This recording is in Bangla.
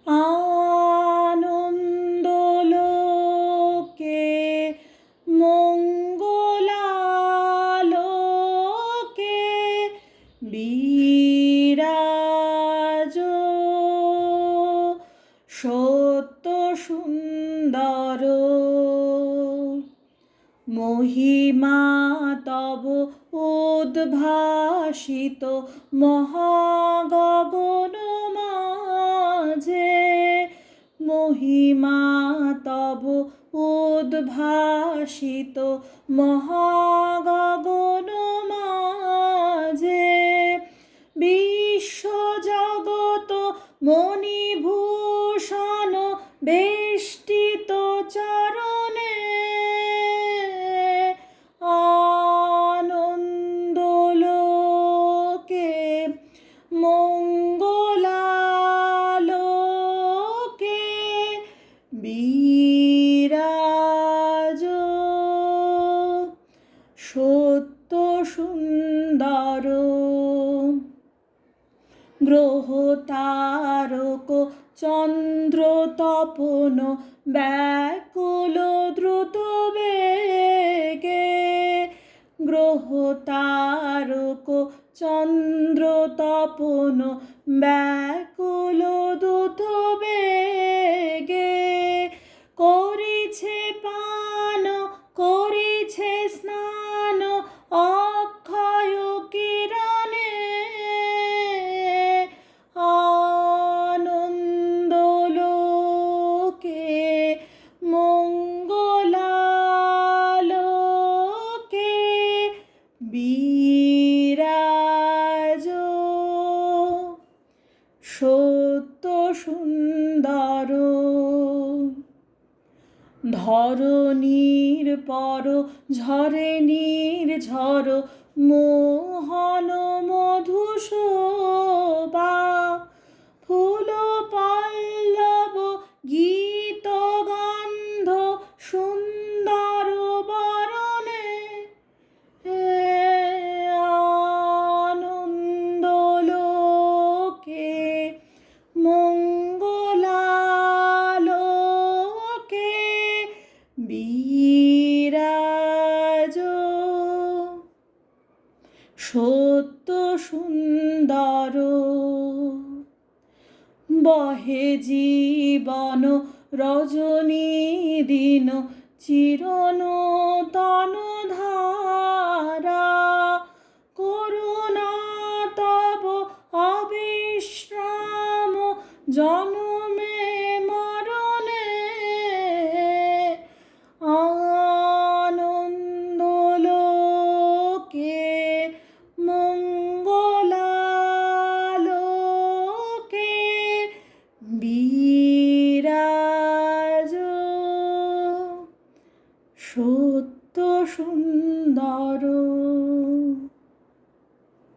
আনন্দলোকে মঙ্গলালোকে বিরাজ সত্য সুন্দর মহিমা তব উদ্ভাসিত মহাগগন মাঝে মহিমা তব উদ্ভাসিত মহাগগন মাঝে বিশ্বজগত মণিভূষণ বেষ্টিত চরণে আনন্দলোকে মঙ্গলালোকে বিরাজ সত্য সুন্দর গ্রহ তারক চন্দ্র তপন ব্যাকুল দ্রুত বেগে গ্রহ তারক চন্দ্র তপন ব্যাকুল দ্রুত বেগে করিছে পান করিছে স্নান অক্ষয় কিরণে আনন্দলোকে মঙ্গলালোকে বিরাজ সত্য সুন্দর ধরণীর পর ঝরে নির্ঝর মোহন মধুশোভা ফুল পল্লব গীত গন্ধ সুন্দর বরণে আনন্দলোকে মঙ্গলালোকে বিরাজ সত্য সুন্দর বহে জীবন রজনী দিন চিরনূতন ধারা করুণা তব অবিশ্রাম জনমে মরণে আনন্দলোকে মঙ্গলালোকে বিরাজ সত্য সুন্দর।